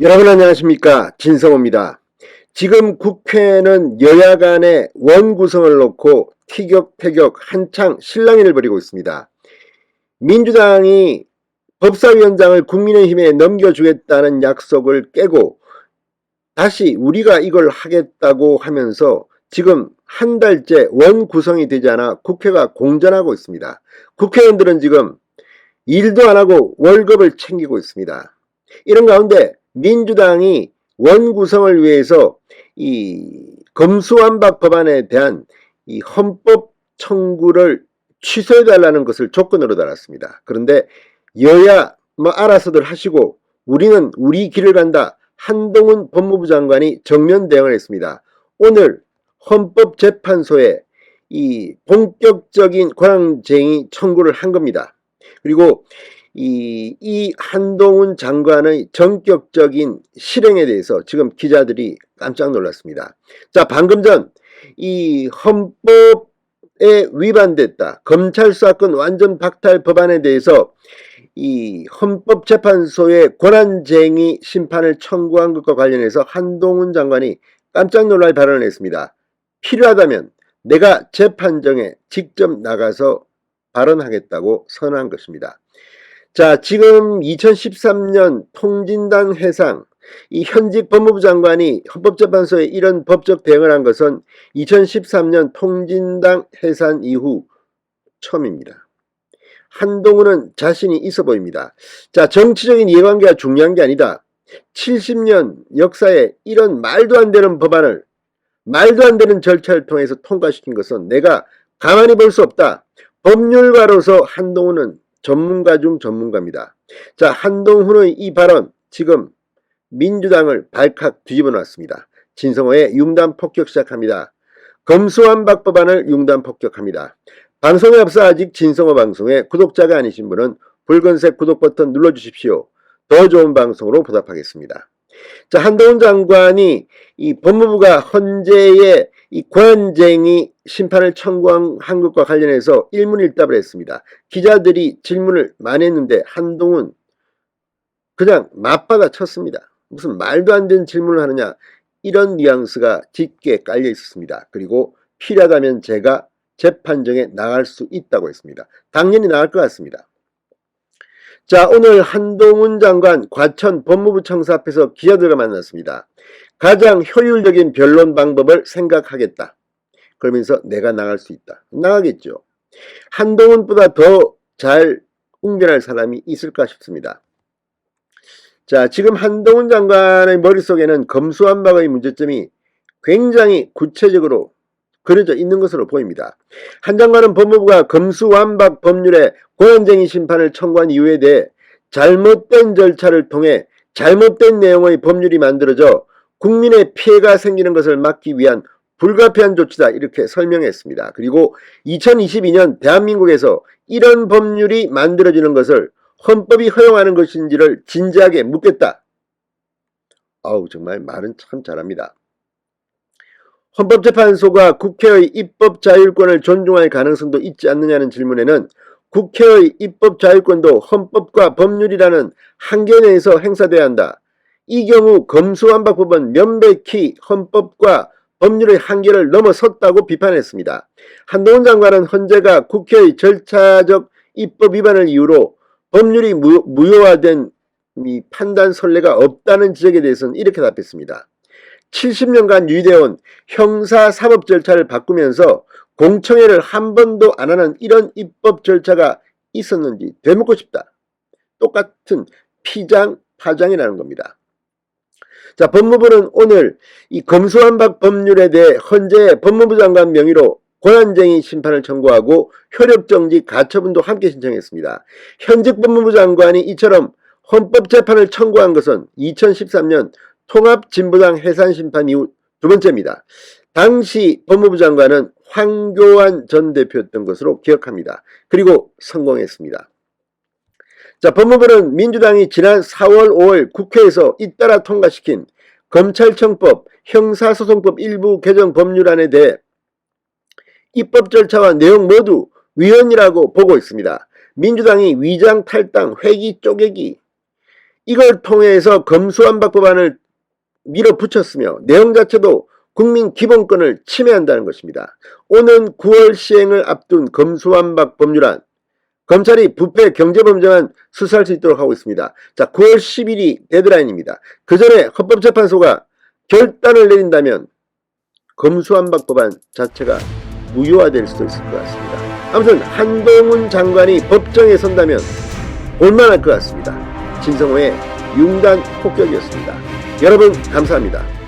여러분 안녕하십니까, 진성호입니다. 지금 국회는 여야 간의 원구성을 놓고 티격태격 한창 실랑이를 벌이고 있습니다. 민주당이 법사위원장을 국민의힘에 넘겨주겠다는 약속을 깨고 다시 우리가 이걸 하겠다고 하면서 지금 한 달째 원구성이 되지 않아 국회가 공전하고 있습니다. 국회의원들은 지금 일도 안 하고 월급을 챙기고 있습니다. 이런 가운데 민주당이 원구성을 위해서 이 검수완박 법안에 대한 이 헌법 청구를 취소해달라는 것을 조건으로 달았습니다. 그런데 여야 알아서들 하시고 우리는 우리 길을 간다. 한동훈 법무부 장관이 정면 대응을 했습니다. 오늘 헌법재판소에 이 본격적인 권한쟁의 청구를 한 겁니다. 그리고 이 한동훈 장관의 전격적인 실행에 대해서 지금 기자들이 깜짝 놀랐습니다. 자, 방금 전 이 헌법에 위반됐다. 검찰 수사권 완전 박탈 법안에 대해서 이 헌법재판소의 권한쟁의 심판을 청구한 것과 관련해서 한동훈 장관이 깜짝 놀랄 발언을 했습니다. 필요하다면 내가 재판정에 직접 나가서 발언하겠다고 선언한 것입니다. 자, 지금 2013년 통진당 해상, 이 현직 법무부 장관이 헌법재판소에 이런 법적 대응을 한 것은 2013년 통진당 해산 이후 처음입니다. 한동훈은 자신이 있어 보입니다. 자, 정치적인 이해관계가 중요한 게 아니다. 70년 역사에 이런 말도 안 되는 법안을 말도 안 되는 절차를 통해서 통과시킨 것은 내가 가만히 볼 수 없다. 법률가로서 한동훈은 전문가 중 전문가입니다. 자, 한동훈의 이 발언 지금 민주당을 발칵 뒤집어 놨습니다. 진성호의 융단 폭격 시작합니다. 검수완박 법안을 융단 폭격합니다. 방송에 앞서 아직 진성호 방송에 구독자가 아니신 분은 붉은색 구독 버튼 눌러주십시오. 더 좋은 방송으로 보답하겠습니다. 자, 한동훈 장관이 이 법무부가 헌재의 이 권한쟁의 심판을 청구한 것과 관련해서 일문일답을 했습니다. 기자들이 질문을 많이 했는데 한동훈 그냥 맞받아 쳤습니다. 무슨 말도 안 되는 질문을 하느냐, 이런 뉘앙스가 짙게 깔려 있었습니다. 그리고 필요하다면 제가 재판정에 나갈 수 있다고 했습니다. 당연히 나갈 것 같습니다. 자, 오늘 한동훈 장관 과천 법무부 청사 앞에서 기자들과 만났습니다. 가장 효율적인 변론 방법을 생각하겠다. 그러면서 내가 나갈 수 있다. 나가겠죠. 한동훈보다 더 잘 응변할 사람이 있을까 싶습니다. 자, 지금 한동훈 장관의 머릿속에는 검수완박의 문제점이 굉장히 구체적으로 그려져 있는 것으로 보입니다. 한 장관은 법무부가 검수완박 법률에 권한쟁의 심판을 청구한 이유에 대해 잘못된 절차를 통해 잘못된 내용의 법률이 만들어져 국민의 피해가 생기는 것을 막기 위한 불가피한 조치다, 이렇게 설명했습니다. 그리고 2022년 대한민국에서 이런 법률이 만들어지는 것을 헌법이 허용하는 것인지를 진지하게 묻겠다. 아우, 정말 말은 참 잘합니다. 헌법재판소가 국회의 입법자율권을 존중할 가능성도 있지 않느냐는 질문에는 국회의 입법자율권도 헌법과 법률이라는 한계 내에서 행사돼야 한다. 이 경우 검수완박법은 명백히 헌법과 법률의 한계를 넘어섰다고 비판했습니다. 한동훈 장관은 헌재가 국회의 절차적 입법 위반을 이유로 법률이 무효화된 이 판단 선례가 없다는 지적에 대해서는 이렇게 답했습니다. 70년간 유지되어온 형사사법 절차를 바꾸면서 공청회를 한 번도 안 하는 이런 입법 절차가 있었는지 되묻고 싶다. 똑같은 피장, 파장이라는 겁니다. 자, 법무부는 오늘 이 검수완박 법률에 대해 헌재 법무부 장관 명의로 권한쟁의 심판을 청구하고 효력정지 가처분도 함께 신청했습니다. 현직 법무부 장관이 이처럼 헌법재판을 청구한 것은 2013년 통합진보당 해산심판 이후 두 번째입니다. 당시 법무부 장관은 황교안 전 대표였던 것으로 기억합니다. 그리고 성공했습니다. 자, 법무부는 민주당이 지난 4월 5월 국회에서 잇따라 통과시킨 검찰청법, 형사소송법 일부 개정 법률안에 대해 입법 절차와 내용 모두 위헌이라고 보고 있습니다. 민주당이 위장 탈당, 회기 쪼개기, 이걸 통해서 검수완박 법안을 밀어붙였으며 내용 자체도 국민 기본권을 침해한다는 것입니다. 오는 9월 시행을 앞둔 검수완박 법률안, 검찰이 부패 경제범죄만 수사할 수 있도록 하고 있습니다. 자, 9월 10일이 데드라인입니다. 그 전에 헌법재판소가 결단을 내린다면 검수완박 법안 자체가 무효화될 수도 있을 것 같습니다. 아무튼 한동훈 장관이 법정에 선다면 볼만할 것 같습니다. 진성호의 융단 폭격이었습니다. 여러분 감사합니다.